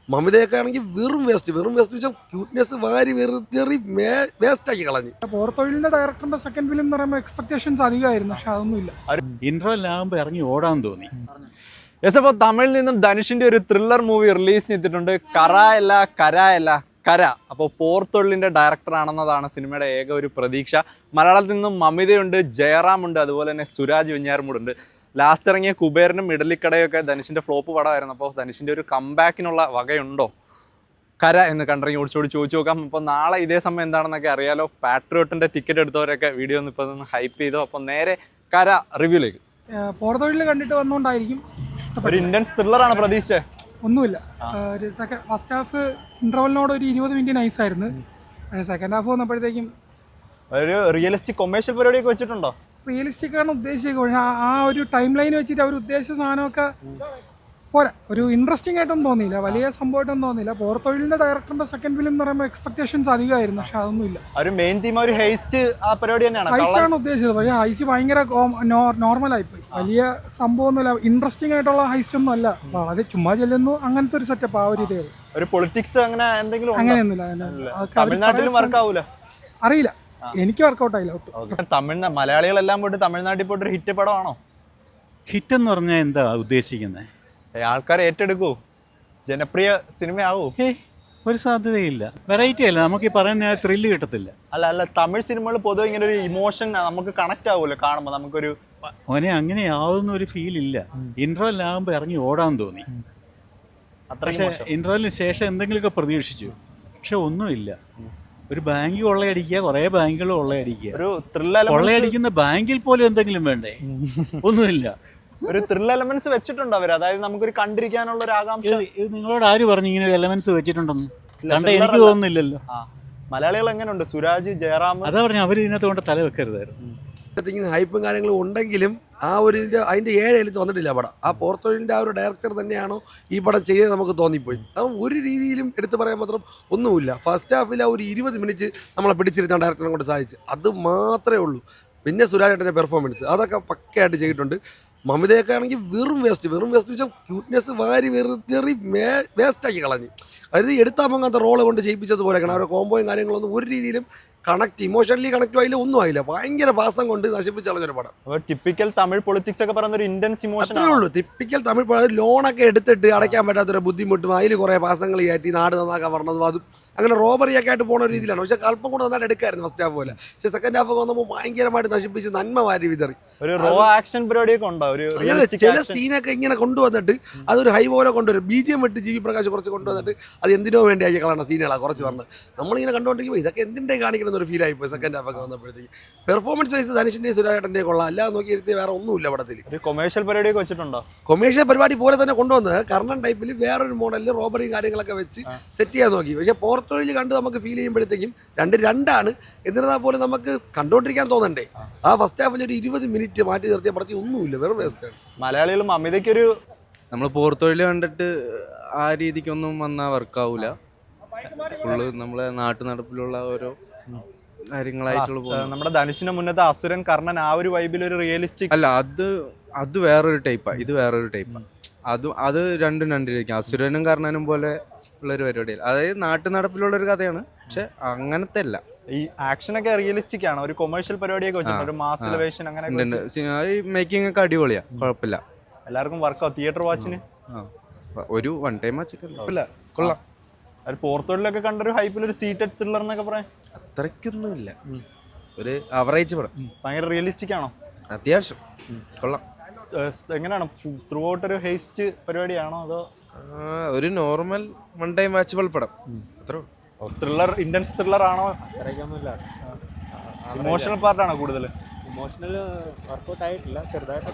മമിതയൊക്കെ ആണെങ്കിൽ വെറും വേസ്റ്റ് വെച്ചാൽ ക്യൂട്ട്നെസ് വാരി വെറുതെ വേസ്റ്റാക്കി കളഞ്ഞു. പോർതൊഴിലിന്റെ ഡയറക്ടറിന്റെ സെക്കൻഡ് ഫിലിം എന്ന് പറയുമ്പോൾ എക്സ്പെക്ടേഷൻസ് അധികമായിരുന്നു, പക്ഷെ അതൊന്നുമില്ല. ഇന്റർവെല്ലാകുമ്പോൾ ഇറങ്ങി ഓടാൻ തോന്നി. യെസ്, അപ്പോൾ തമിഴിൽ നിന്നും ധനുഷിന്റെ ഒരു ത്രില്ലർ മൂവി റിലീസ് ചെയ്തിട്ടുണ്ട്. കര. അപ്പോൾ പോർതൊഴിലിന്റെ ഡയറക്ടർ ആണെന്നതാണ് സിനിമയുടെ ഏക ഒരു പ്രതീക്ഷ. മലയാളത്തിൽ നിന്നും മമിതയുണ്ട്, ജയറാമുണ്ട്, അതുപോലെ തന്നെ സുരാജ് വെഞ്ഞാറമൂടുണ്ട്. ലാസ്റ്റ് ഇറങ്ങിയ കുബേരനും ഇഡലിക്കടയൊക്കെ ധനുഷിന്റെ ഫ്ലോപ്പ് പടമായിരുന്നു. അപ്പോൾ ധനുഷിന്റെ ഒരു കംബാക്കിനുള്ള വകയുണ്ടോ കര എന്ന് കണ്ടിറങ്ങി ഓടിച്ചോട് ചോദിച്ചു നോക്കാം. അപ്പോൾ നാളെ ഇതേ സമയം എന്താണെന്നൊക്കെ അറിയാലോ. പാട്രിയോട്ടിന്റെ ടിക്കറ്റ് എടുത്തവരൊക്കെ വീഡിയോ ഒന്ന് ഇപ്പോൾ ഒന്ന് ഹൈപ്പ് ചെയ്തു. അപ്പോൾ നേരെ കര റിവ്യൂലേക്ക്. പോർതൊഴിൽ കണ്ടിട്ട് വന്നുകൊണ്ടായിരിക്കും. ഒരു ഇന്ത്യൻ ത്രില്ലറാണ് പ്രതീക്ഷിച്ചത്. ഒന്നുമില്ല. ഒരു ഫസ്റ്റ് ഹാഫ് ഇന്റർവെലിനോട് ഒരു 20 മിനിറ്റ് നൈസായിരുന്നു. സെക്കൻഡ് ഹാഫ് വന്നപ്പോഴത്തേക്കും ഒരു റിയലിസ്റ്റിക് കൊമേഴ്ഷ്യൽ പരിപാടിയൊക്കെ വെച്ചിട്ടുണ്ടോ? റിയലിസ്റ്റിക് ആണ് ഉദ്ദേശിച്ചത്. പക്ഷെ ആ ഒരു ടൈം ലൈൻ വെച്ചിട്ട് അവർ ഉദ്ദേശിച്ച സാധനമൊക്കെ പോരാ. ഒരു ഇൻട്രസ്റ്റിംഗ് ആയിട്ടൊന്നും തോന്നിയില്ല, വലിയ സംഭവമായിട്ടൊന്നും തോന്നിയില്ല. പോർതൊഴിലിന്റെ ഡയറക്ടറിന്റെ സെക്കൻഡ് ഫിലിം എന്ന് പറയുമ്പോൾ എക്സ്പെക്ടേഷൻസ് അധികമായിരുന്നു, പക്ഷെ അതൊന്നുമില്ല. ഒരു മെയിൻ തീം ഒരു ഹെയ്സ്റ്റ് ആ പരിപാടി തന്നെയാണ്. ഹൈസാണ് ഉദ്ദേശിച്ചത്, പക്ഷേ ഹൈസ് ഭയങ്കര നോർമൽ ആയിപ്പോയി. വലിയ സംഭവമൊന്നുമില്ല, ഇൻട്രസ്റ്റിംഗ് ആയിട്ടുള്ള ഹൈസ്റ്റ് ഒന്നും അല്ല. വളരെ ചുമ്മാ ചെല്ലുന്നു, അങ്ങനത്തെ ഒരു സെറ്റപ്പ്. ആ ഒരു ഇതേ ഒരു പൊളിറ്റിക്സ് അങ്ങനെ എന്തെങ്കിലും അങ്ങനെയൊന്നുമില്ല. തമിഴ്നാട്ടിലും വർക്ക് ആവൂല, അറിയില്ല, എനിക്ക് വർക്കൗട്ട് ആയില്ല ഒട്ടും. മലയാളികളെല്ലാം പോയിട്ട് തമിഴ്നാട്ടിൽ പോയിട്ട് ഒരു ഹിറ്റ് പടമാണോ? ഹിറ്റ് എന്ന് പറഞ്ഞാൽ എന്താ ഉദ്ദേശിക്കുന്നത്? ആൾക്കാർ ഏറ്റെടുക്കൂ, ജനപ്രിയ സിനിമയാവൂ? ഒരു സാധ്യതയില്ല. വെറൈറ്റി അല്ല, നമുക്ക് ഈ പറയുന്ന ത്രില്ല് കിട്ടത്തില്ല. അല്ല തമിഴ് സിനിമകൾ പൊതുവെ ഇങ്ങനെ ഒരു ഇമോഷൻ നമുക്ക് കണക്ട് ആവുമല്ലോ കാണുമ്പോൾ. നമുക്കൊരു അങ്ങനെ ആവുന്ന ഒരു ഫീൽ ഇല്ല. ഇന്റർവെല്ലാകുമ്പോൾ ഇറങ്ങി ഓടാൻ തോന്നി. പക്ഷെ ഇന്റർവെല്ലിന് ശേഷം എന്തെങ്കിലുമൊക്കെ പ്രതീക്ഷിച്ചു, പക്ഷെ ഒന്നുമില്ല. ഒരു ബാങ്ക് കൊള്ളയടിക്കുക, കുറെ ബാങ്കുകൾ കൊള്ളയടിക്കുക. ഒരു ത്രില്ലർ കൊള്ളയടിക്കുന്ന ബാങ്കിൽ പോലും എന്തെങ്കിലും വേണ്ടേ? ഒന്നുമില്ല. ഒരു ത്രിൽ എലമെന്റ്സ് വെച്ചിട്ടുണ്ട് അവർ. അതായത് നമുക്കൊരു കണ്ടിരിക്കാനുള്ള ഒരു ആകാംക്ഷ. ഇത് നിങ്ങളോട് ആര് പറഞ്ഞു ഇങ്ങനെ ഒരു എലമെന്റ്സ് വെച്ചിട്ടുണ്ടെന്ന്? കണ്ട എനിക്ക് തോന്നുന്നില്ലല്ലോ. മലയാളികൾ എങ്ങനെയുണ്ട്? സുരാജ്, ജയറാം, അതാ പറഞ്ഞു അവർ ഇതിനകത്ത് കൊണ്ട് തല വെക്കരുതായിരുന്നു. ഇങ്ങനെ ഹൈപ്പും കാര്യങ്ങളും ഉണ്ടെങ്കിലും ആ ഒരു അതിൻ്റെ 7 എഴുത്ത് വന്നിട്ടില്ല പടം. ആ പോർതൊഴിലിൻ്റെ ആ ഒരു ഡയറക്ടർ തന്നെയാണോ ഈ പടം ചെയ്ത് നമുക്ക് തോന്നിപ്പോയി. അത് ഒരു രീതിയിലും എടുത്തു പറയാൻ മാത്രം ഒന്നുമില്ല. ഫസ്റ്റ് ഹാഫിൽ ആ ഒരു 20 മിനിറ്റ് നമ്മളെ പിടിച്ചിരുത്താൻ ഡയറക്ടറിനെ കൊണ്ട് സാധിച്ചു, അത് മാത്രമേ ഉള്ളൂ. പിന്നെ സുരാജേട്ടൻ്റെ പെർഫോമൻസ് അതൊക്കെ പക്കയായിട്ട് ചെയ്തിട്ടുണ്ട്. മമിതയൊക്കെ ആണെങ്കിൽ വെറും വേസ്റ്റ് വെച്ചാൽ ക്യൂട്ട്നെസ് വാരി വെറുതെ വേസ്റ്റാക്കി കളഞ്ഞു. അതായത് എടുത്താൽ പോകാത്ത റോള് കൊണ്ട് ചെയ്യിപ്പിച്ചതുപോലെ അവരുടെ കോമ്പോയും കാര്യങ്ങളൊന്നും ഒരു രീതിയിലും ഇമോഷണലി കണക്ട് ആയില്ല, ഒന്നും ആയില്ല. ഭയങ്കര പാസം കൊണ്ട് നശിപ്പിച്ച് കളഞ്ഞൊരു പടം. ടിപ്പിക്കൽ തമിഴ് പൊളിറ്റിക്സ് ഒക്കെ പറയുന്ന ഒരു ഇന്റൻസ് ഇമോഷൻ അത്രേ ഉള്ളൂ. ടിപ്പിക്കൽ തമിഴ് ലോണൊക്കെ എടുത്തിട്ട് അടയ്ക്കാൻ പറ്റാത്തൊരു ബുദ്ധിമുട്ടും അതിൽ കുറേ പാസങ്ങൾ കയറ്റി നാട് നന്നാക്കാൻ പറഞ്ഞതും അതും അങ്ങനെ റോബറിയൊക്കെ ആയിട്ട് പോകുന്ന ഒരു രീതിയിലാണ്. പക്ഷെ അല്പം കൂടെ നന്നായിട്ട് എടുക്കായിരുന്നു ഫസ്റ്റ് ഹാഫ് പോലെ. പക്ഷെ സെക്കൻഡ് ഹാഫ് വന്നപ്പോൾ ഭയങ്കരമായിട്ട് നശിപ്പിച്ച് നന്മ വാരി വിതറി. ഒരു റോ ആക്ഷൻ പരിപാടിയൊക്കെ ഉണ്ടോ? ചില സീനൊക്കെ ഇങ്ങനെ കൊണ്ടുവന്നിട്ട് അതൊരു ഹൈ പോലെ കൊണ്ടുവരും. BGM ഇട്ട് GB പ്രകാശ് കുറച്ച് കൊണ്ടുവന്നിട്ട് അത് എന്തിനോ വേണ്ടി ആക്കി കളയണ സീനുകളാണ് കുറച്ച് പറഞ്ഞത്. നമ്മളിങ്ങനെ കണ്ടുകൊണ്ടിരിക്കുമ്പോൾ ഇതൊക്കെ എന്തിൻ്റെ കാണിക്കുന്ന ഒരു ഫീൽ ആയിപ്പോയി. സെക്കൻഡ് ഹാഫ് ഒക്കെ വന്നപ്പോഴത്തേക്ക് പെർഫോമൻസ് വൈസ് ധനുഷിൻ്റെയും സുരാജേട്ടൻ്റെയും കൊള്ളാം. അല്ലാതെ നോക്കിയിരുത്തി വേറെ ഒന്നുമില്ല പടത്തിൽ. ഒരു കൊമേഴ്ഷ്യൽ പരിപാടിയൊക്കെ വെച്ചിട്ടുണ്ടോ? കൊമേഴ്ഷ്യൽ പരിപാടി പോലെ തന്നെ കൊണ്ടുവന്നത് കർണൻ ടൈപ്പിൽ വേറൊരു മോഡലിൽ റോബറിയും കാര്യങ്ങളൊക്കെ വെച്ച് സെറ്റ് ചെയ്യാൻ നോക്കി. പക്ഷേ പോർതൊഴിൽ കണ്ട് നമുക്ക് ഫീൽ ചെയ്യുമ്പോഴത്തേക്കും രണ്ടാണ്. എന്നിരുന്നാൽ പോലും നമുക്ക് കണ്ടുകൊണ്ടിരിക്കാൻ തോന്നണ്ടേ. ആ ഫസ്റ്റ് ഹാഫിൽ ഒരു 20 മിനിറ്റ് മാറ്റി നിർത്തിയ പടത്തിൽ ഒന്നുമില്ല, വെറും വേസ്റ്റാണ്. മലയാളികളും അമിതയ്ക്കൊരു നമ്മൾ പോർതൊഴിൽ കണ്ടിട്ട് ആ രീതിക്കൊന്നും വന്നാൽ വർക്കാവൂല. ഫുള്ള് നമ്മളെ നാട്ടു നടപ്പിലുള്ള ഓരോ കാര്യങ്ങളായിട്ടുള്ള നമ്മുടെ ധനുഷിന്റെ മുന്നത്തെ അസുരൻ, കർണൻ, ആ ഒരു വൈബിൽ ഒരു റിയലിസ്റ്റിക് അല്ല. അത് വേറൊരു ടൈപ്പാണ്, ഇത് വേറൊരു ടൈപ്പാണ്. അത് രണ്ടും രണ്ടിരിക്കും. അസുരനും കർണനും പോലെ ഉള്ളൊരു പരിപാടിയല്ല. അതായത് നാട്ടു നടപ്പിലുള്ളൊരു കഥയാണ്, പക്ഷെ അങ്ങനത്തെ അല്ല. ഈ ആക്ഷനൊക്കെ റിയലിസ്റ്റിക് ആണ്. ഒരു കൊമേഴ്ഷ്യൽ പരിപാടിയൊക്കെ വെച്ചിട്ടുണ്ട്, ഒരു മാസ് എലവേഷൻ അങ്ങനെ. മേക്കിംഗ് ഒക്കെ അടിപൊളിയാ, കുഴപ്പമില്ല. എല്ലാവർക്കും വർക്കാവും തിയേറ്റർ വാച്ചിന്. ഒരു വൺ ടൈം വാച്ചൊക്കെ കൊള്ളാം. പോർതൊഴിലൊക്കെ കണ്ടൊരു ഹൈപ്പിൽ ഒരു സീറ്റഡ് ത്രില്ലർ എന്നൊക്കെ പറയാം. അത്രയ്ക്കൊന്നുമില്ല, ഒരു ആവറേജ് പടം. ഭയങ്കര റിയലിസ്റ്റിക് ആണോ? അത്യാവശ്യം കൊള്ളാം. എങ്ങനെയാണ് ത്രൂ ഔട്ട് ഒരു ഹേസ്റ്റ് പരിപാടിയാണോ അതോ ഒരു നോർമൽ വൺ ടൈം വാച്ചബിൾ പടം? അത്രേ ത്രില്ലർ, ഇന്റൻസ് ത്രില്ലർ ആണോ? ഇമോഷണൽ പാർട്ടാണോ കൂടുതൽ? ഇമോഷണൽ വർക്കൗട്ട് ആയിട്ടില്ല, ചെറുതായിട്ട്.